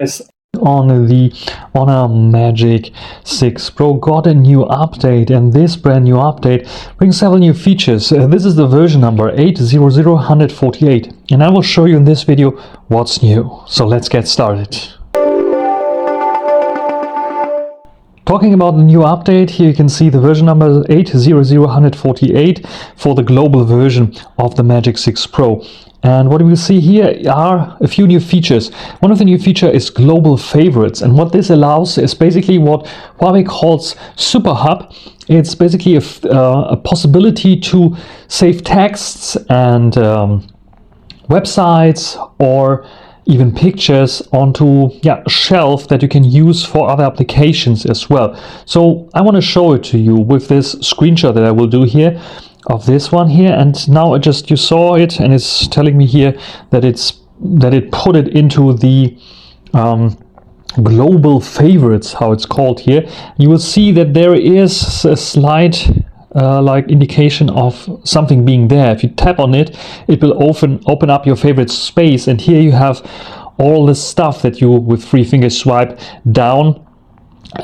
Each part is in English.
Is on the Honor Magic 6 Pro got a new update, and this brand new update brings several new features. This is the version number 8.0.148, and I will show you in this video what's new. So let's get started. Talking about the new update, here you can see the version number 8.0.148 for the global version of the Magic 6 Pro. And what we see here are a few new features. One of the new features is global favorites, and what this allows is basically what Huawei calls Super Hub. It's basically a possibility to save texts and websites or even pictures onto a shelf that you can use for other applications as well. So I want to show it to you with this screenshot that I will do here of this one here, and now you saw it, and it's telling me here that it put it into the global favorites, how it's called here. You will see that there is a slight like indication of something being there. If you tap on it, it will open up your favorite space, and here you have all the stuff that you with 3 fingers swipe down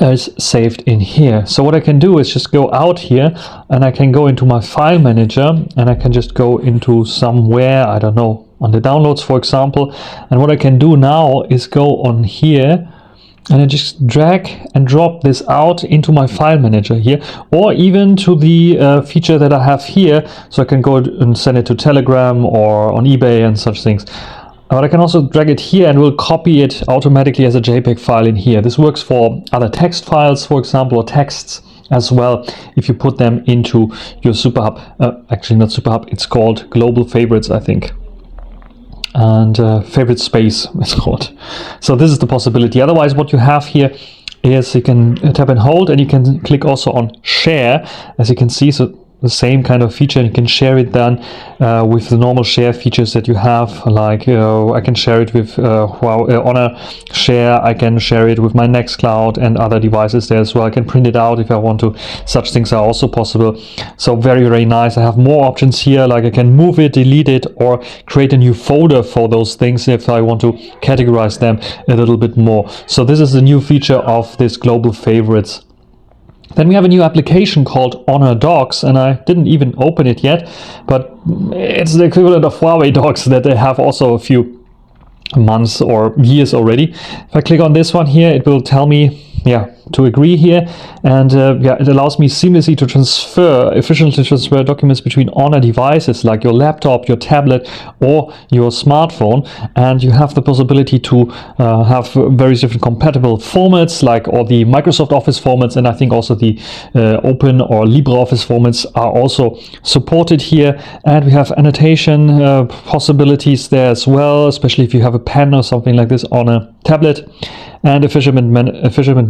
is saved in here. So what I can do is just go out here, and I can go into my file manager, and I can just go into somewhere, I don't know, on the downloads for example, and what I can do now is go on here and I just drag and drop this out into my file manager here, or even to the feature that I have here, so I can go and send it to Telegram or on eBay and such things. But I can also drag it here and will copy it automatically as a JPEG file in here. This works for other text files, for example, or texts as well, if you put them into your Super Hub. Actually not Super Hub, it's called Global Favorites, I think. And favorite space it's called. So this is the possibility. Otherwise, what you have here is you can tap and hold, and you can click also on share, as you can see. So the same kind of feature, and you can share it then with the normal share features that you have, like I can share it with Honor Share, I can share it with my Nextcloud and other devices there as well. I can print it out if I want to. Such things are also possible. So very nice. I have more options here, like I can move it, delete it, or create a new folder for those things if I want to categorize them a little bit more. So this is the new feature of this global favorites. Then we have a new application called Honor Docs, and I didn't even open it yet, but it's the equivalent of Huawei Docs that they have also a few months or years already. If I click on this one here, it will tell me to agree here, and it allows me seamlessly to efficiently transfer documents between Honor devices like your laptop, your tablet, or your smartphone. And you have the possibility to have various different compatible formats, like all the Microsoft Office formats, and I think also the Open or LibreOffice formats are also supported here. And we have annotation possibilities there as well, especially if you have a pen or something like this on a tablet, and efficient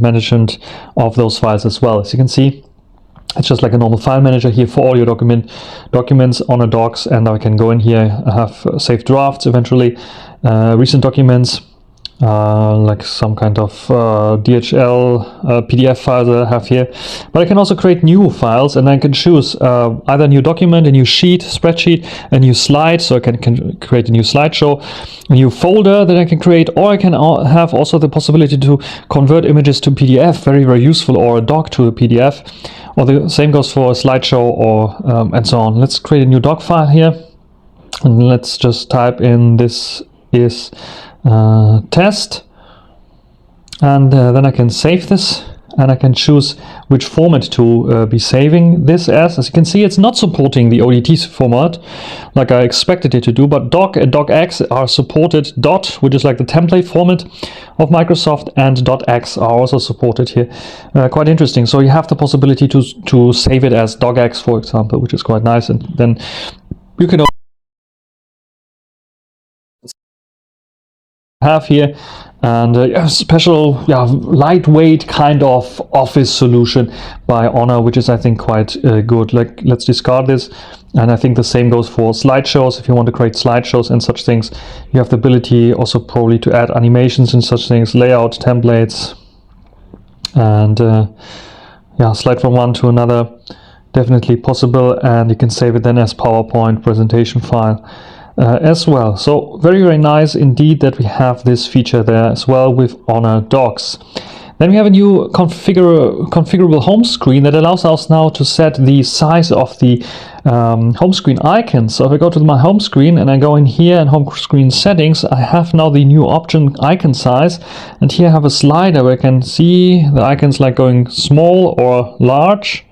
management of those files as well. As you can see, it's just like a normal file manager here for all your documents on a docs, and I can go in here. I have saved drafts eventually, recent documents, like some kind of DHL PDF files that I have here. But I can also create new files, and I can choose either a new document, a new sheet, spreadsheet, a new slide, so I can create a new slideshow, a new folder that I can create, or I can have also the possibility to convert images to PDF, very useful, or a doc to a PDF, or the same goes for a slideshow, or and so on. Let's create a new doc file here, and let's just type in this is test, and then I can save this, and I can choose which format to be saving this as. As you can see, it's not supporting the ODT format like I expected it to do, but doc and docx are supported. Dot, which is like the template format of Microsoft, and docx are also supported here. Quite interesting. So you have the possibility to save it as docx, for example, which is quite nice, and then you can have here, and a special lightweight kind of office solution by Honor, which is I think quite good. Like, let's discard this, and I think the same goes for slideshows. If you want to create slideshows and such things, you have the ability also probably to add animations and such things, layout templates, and slide from one to another, definitely possible. And you can save it then as PowerPoint presentation file. as well. So very, very nice indeed that we have this feature there as well with Honor Docs. Then we have a new configurable home screen that allows us now to set the size of the home screen icon. So if I go to my home screen and I go in here in home screen settings, I have now the new option icon size, and here I have a slider where I can see the icons like going small or large,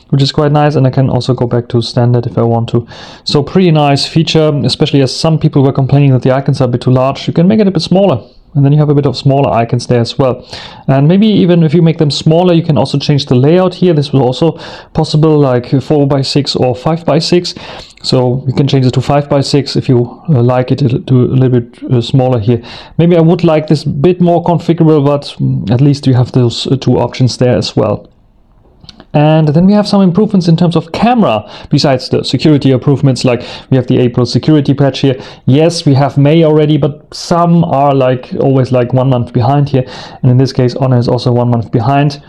which is quite nice, and I can also go back to standard if I want to. So pretty nice feature, especially as some people were complaining that the icons are a bit too large. You can make it a bit smaller, and then you have a bit of smaller icons there as well. And maybe even if you make them smaller, you can also change the layout here. This was also possible, like 4:6 or 5:6. So you can change it to 5:6 if you like it to a little bit smaller here. Maybe I would like this bit more configurable, but at least you have those two options there as well. And then we have some improvements in terms of camera, besides the security improvements, like we have the April security patch here. Yes, we have May already, but some are like always like 1 month behind here. And in this case, Honor is also 1 month behind.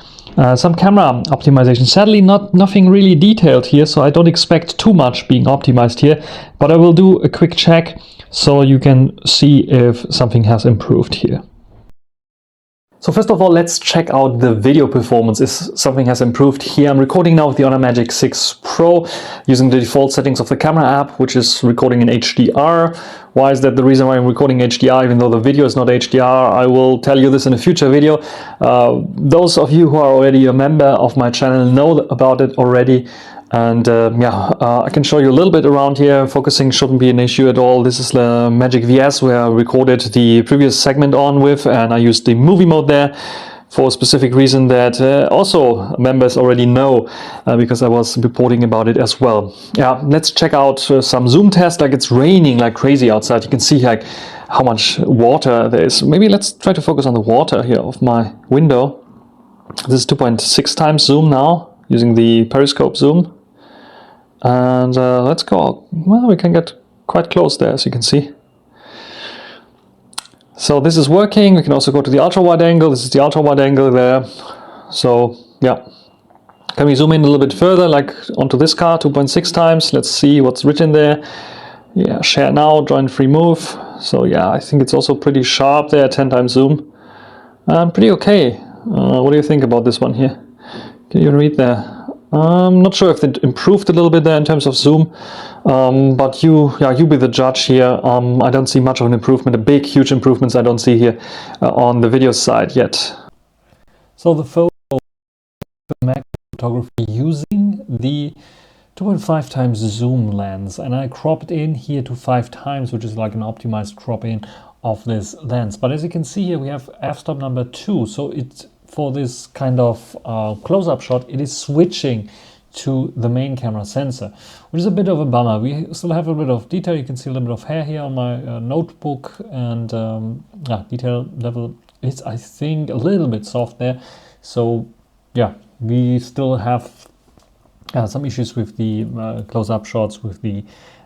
Some camera optimization, sadly nothing really detailed here, so I don't expect too much being optimized here, but I will do a quick check so you can see if something has improved here. So first of all, let's check out the video performance, if something has improved here. I'm recording now with the Honor Magic 6 Pro using the default settings of the camera app, which is recording in HDR. Why is that the reason why I'm recording HDR, even though the video is not HDR? I will tell you this in a future video. Those of you who are already a member of my channel know about it already. And I can show you a little bit around here. Focusing shouldn't be an issue at all. This is the Magic VS where I recorded the previous segment on with, and I used the movie mode there for a specific reason that also members already know because I was reporting about it as well. Yeah, let's check out some zoom tests. Like it's raining like crazy outside. You can see like how much water there is. Maybe let's try to focus on the water here of my window. This is 2.6 times zoom now using the periscope zoom. And let's go. Well, we can get quite close there, as you can see. So this is working. We can also go to the ultra wide angle. This is the ultra wide angle there. So yeah, can we zoom in a little bit further, like onto this car, 2.6 times. Let's see what's written there. Yeah, share now, join free move. So yeah, I think it's also pretty sharp there, 10 times zoom. Pretty okay. What do you think about this one here? Can you read there? I'm not sure if it improved a little bit there in terms of zoom, but you be the judge here. I don't see much of an improvement, huge improvements I don't see here on the video side yet. So the photo Mac photography using the 2.5 times zoom lens, and I cropped in here to 5 times, which is like an optimized crop in of this lens. But as you can see here, we have f-stop number 2, so it's for this kind of close-up shot, it is switching to the main camera sensor, which is a bit of a bummer. We still have a bit of detail. You can see a little bit of hair here on my notebook, and detail level is, I think, a little bit soft there. So yeah, we still have some issues with the close-up shots with the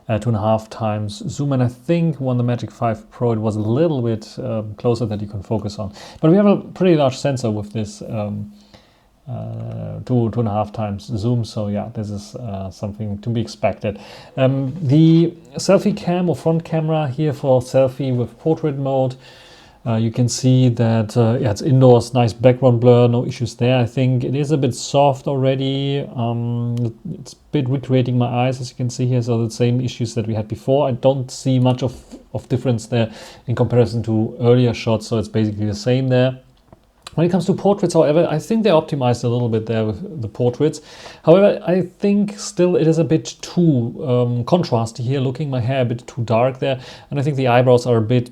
2.5 times zoom, and I think on the Magic 5 Pro it was a little bit closer that you can focus on. But we have a pretty large sensor with this 2.5 times zoom, so yeah, this is something to be expected. The selfie cam or front camera here for selfie with portrait mode. You can see that it's indoors, nice background blur, no issues there. I think it is a bit soft already. It's a bit recreating my eyes, as you can see here, so the same issues that we had before. I don't see much of difference there in comparison to earlier shots, so it's basically the same there. When it comes to portraits, however, I think they optimized a little bit there with the portraits. However, I think still it is a bit too contrasty here, looking my hair a bit too dark there, and I think the eyebrows are a bit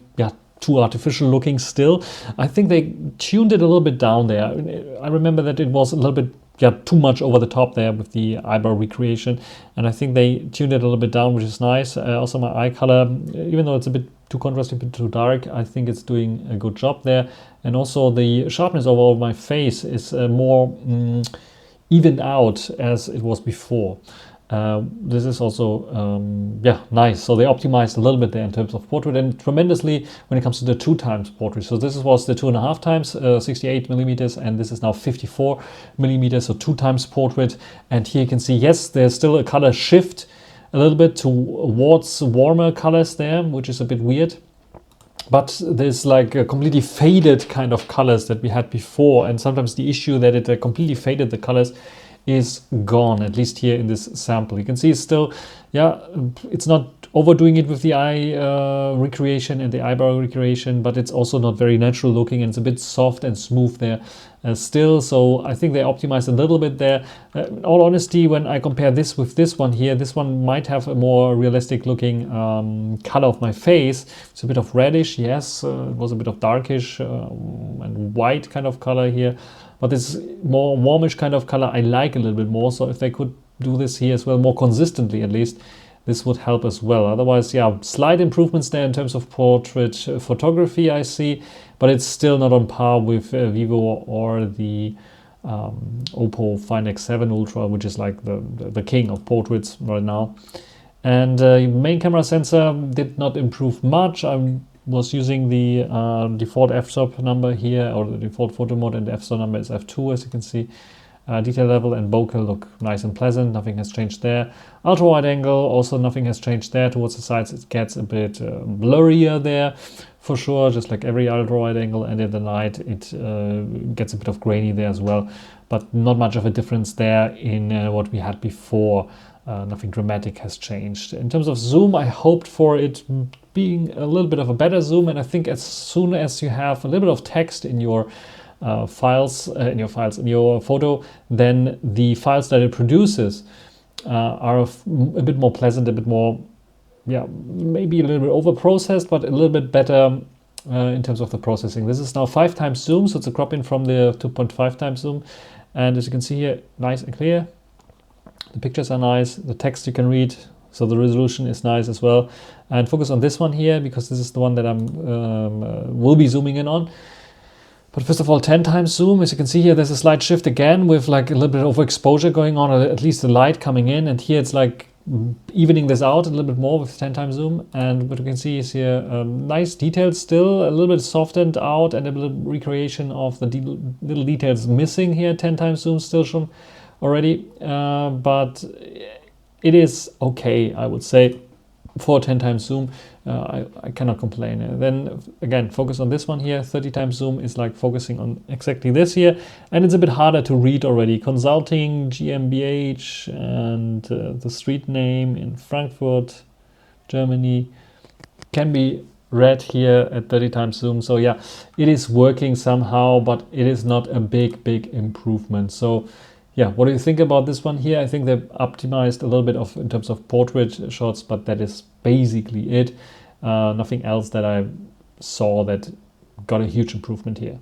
too artificial looking still. I think they tuned it a little bit down there. I remember that it was a little bit too much over the top there with the eyebrow recreation, and I think they tuned it a little bit down, which is nice. Also my eye color, even though it's a bit too contrasty, a bit too dark, I think it's doing a good job there. And also the sharpness overall of my face is more evened out as it was before. This is also nice. So they optimized a little bit there in terms of portrait, and tremendously when it comes to the 2 times portrait. So this was the 2.5 times 68 millimeters, and this is now 54 millimeters, so 2 times portrait. And here you can see, yes, there's still a color shift a little bit towards warmer colors there, which is a bit weird. But there's like a completely faded kind of colors that we had before, and sometimes the issue that it completely faded the colors is gone, at least here in this sample. You can see it's still, yeah, it's not overdoing it with the eye recreation and the eyebrow recreation, but it's also not very natural looking, and it's a bit soft and smooth there still. So I think they optimized a little bit there. In all honesty, when I compare this with this one here, this one might have a more realistic looking color of my face. It's a bit of reddish, yes, it was a bit of darkish and white kind of color here. But this more warmish kind of color I like a little bit more. So if they could do this here as well, more consistently at least, this would help as well. Otherwise, yeah, slight improvements there in terms of portrait photography I see, but it's still not on par with Vivo or the Oppo Find X7 Ultra, which is like the king of portraits right now. And main camera sensor did not improve much. I was using the default f-stop number here, or the default photo mode, and the f-stop number is f2, as you can see. Detail level and bokeh look nice and pleasant, nothing has changed there. Ultra wide angle, also nothing has changed there. Towards the sides it gets a bit blurrier there for sure, just like every ultra wide angle, and in the night it gets a bit of grainy there as well, but not much of a difference there in what we had before. Nothing dramatic has changed. In terms of zoom, I hoped for it being a little bit of a better zoom, and I think as soon as you have a little bit of text in your in your photo, then the files that it produces are a bit more pleasant, a bit more, yeah, maybe a little bit over processed, but a little bit better in terms of the processing. This is now 5 times zoom, so it's a crop in from the 2.5 times zoom, and as you can see here, nice and clear. The pictures are nice, the text you can read, so the resolution is nice as well. And focus on this one here, because this is the one that I'm will be zooming in on. But first of all, 10 times zoom. As you can see here, there's a slight shift again with like a little bit of overexposure going on, or at least the light coming in. And here it's like evening this out a little bit more with 10 times zoom. And what you can see is here nice details still, a little bit softened out, and a little recreation of the little details missing here, 10 times zoom still shown already. But it is okay, I would say, for 10 times zoom. I cannot complain. And then again, focus on this one here. 30 times zoom is like focusing on exactly this here, and it's a bit harder to read already. Consulting, GmbH, and the street name in Frankfurt, Germany, can be read here at 30 times zoom. So yeah, it is working somehow, but it is not a big improvement. So yeah, what do you think about this one here? I think they've optimized a little bit in terms of portrait shots, but that is basically it. Nothing else that I saw that got a huge improvement here.